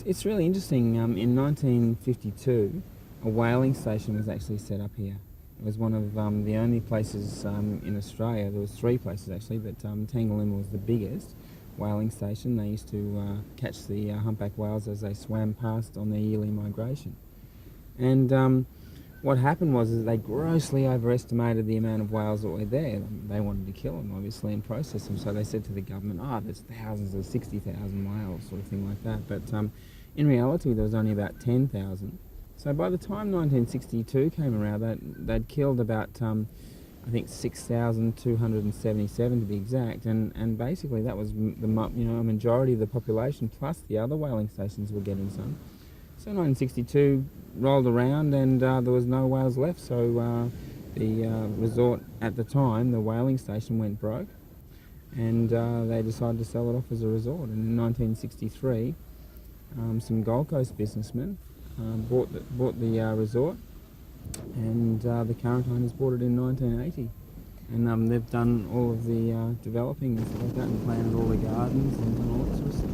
It's really interesting. In 1952, a whaling station was actually set up here. It was one of the only places in Australia. There was three places actually, but Tangalooma was the biggest whaling station. They used to catch the humpback whales as they swam past on their yearly migration. And what happened was they grossly overestimated the amount of whales that were there. They wanted to kill them, obviously, and process them. So they said to the government, there's thousands, there's 60,000 whales, sort of thing like that. But in reality, there was only about 10,000. So by the time 1962 came around, they'd killed about, I think, 6,277 to be exact. And basically that was the majority of the population, plus the other whaling stations were getting some. So 1962 rolled around and there was no whales left, so the resort at the time, the whaling station, went broke, and they decided to sell it off as a resort. And in 1963, some Gold Coast businessmen bought the resort, and the current owners bought it in 1980. And they've done all of the developing and stuff like that, and planted all the gardens and all that sort of stuff.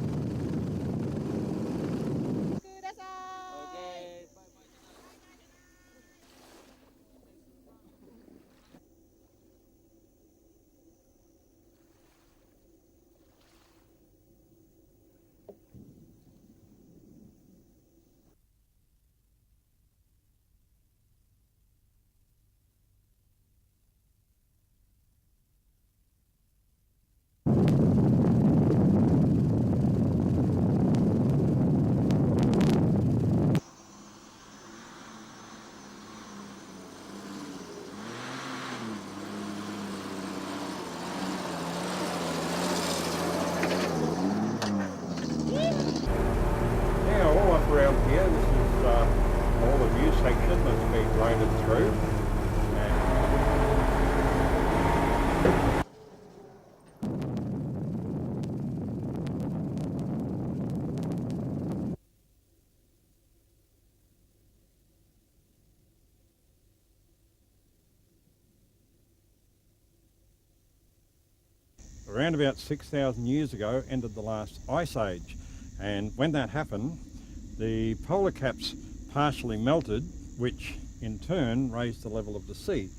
Around here, this is all the view section that's been graded through. Around about 6,000 years ago ended the last ice age, and when that happened, the polar caps partially melted, which in turn raised the level of the sea.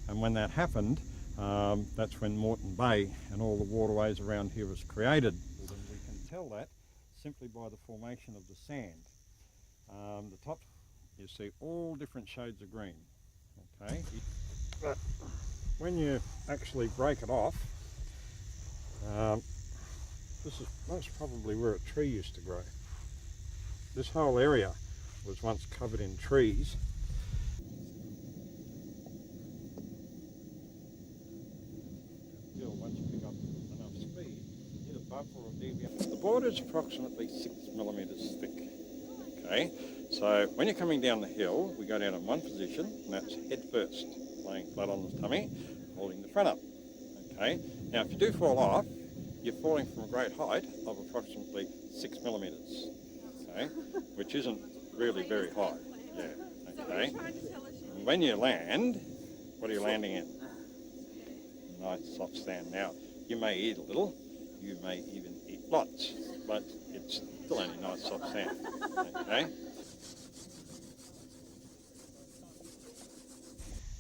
And when that happened, that's when Moreton Bay and all the waterways around here was created. And we can tell that simply by the formation of the sand. The top, you see all different shades of green. Okay, but when you actually break it off, this is most probably where a tree used to grow. This whole area was once covered in trees. Once you pick up enough speed, you hit a bump or a deviation. The board is approximately 6 millimetres thick. Okay, so when you're coming down the hill, we go down in one position, and that's head first, laying flat on the tummy, holding the front up. Okay, now if you do fall off, you're falling from a great height of approximately 6 millimetres. Okay, which isn't really very high. Yeah. Okay. And when you land, what are you landing in? Nice soft sand. Now, you may eat a little, you may even eat lots, but it's still only nice soft sand. Okay.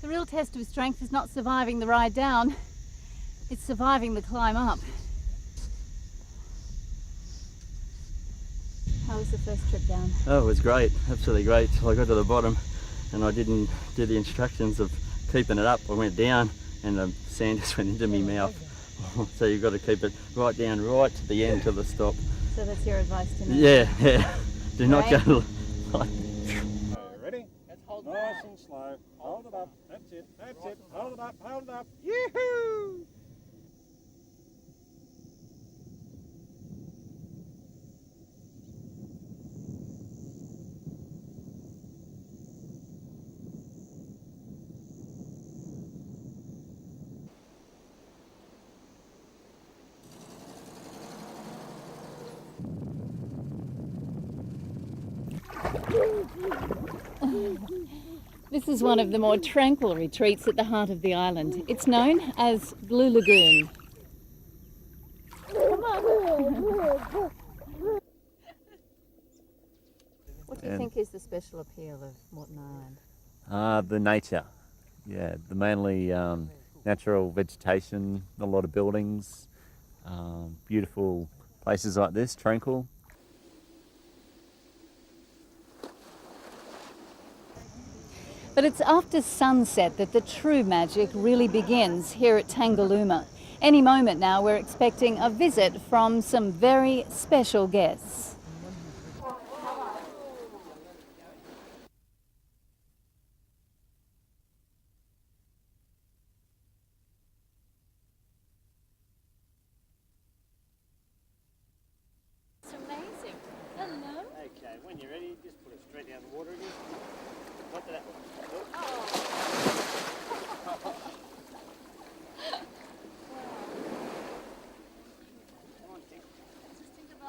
The real test of strength is not surviving the ride down, it's surviving the climb up. How was the first trip down? Oh, it was great, absolutely great. Till I got to the bottom and I didn't do the instructions of keeping it up. I went down and the sand just went into my mouth. So you've got to keep it right down, right to the end, to the stop. So that's your advice to me? Yeah. Do not go like... Ready? Let's hold nice and slow. Hold it up. That's it. That's it. Hold it up. Hold it up. Yoo-hoo! This is one of the more tranquil retreats at the heart of the island. It's known as Blue Lagoon. What do you think is the special appeal of Moreton Island? The nature, yeah, the mainly natural vegetation, a lot of buildings, beautiful places like this, tranquil. But it's after sunset that the true magic really begins here at Tangalooma. Any moment now we're expecting a visit from some very special guests. It's amazing. Hello. Okay, when you're ready, just put it straight down the water again. Not that one.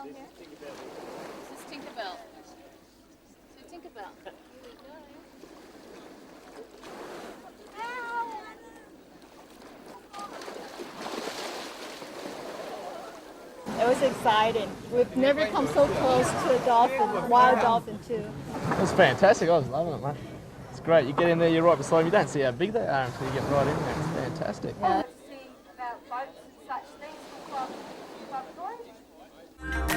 This is Tinkerbell. So Tinkerbell. It was exciting. We've never come so close to a dolphin, wild dolphin too. It was fantastic. I was loving it, mate. It's great. You get in there, you're right beside them. You don't see how big they are until you get right in there. It's fantastic. Yeah. See about boats and such things for Club Boys.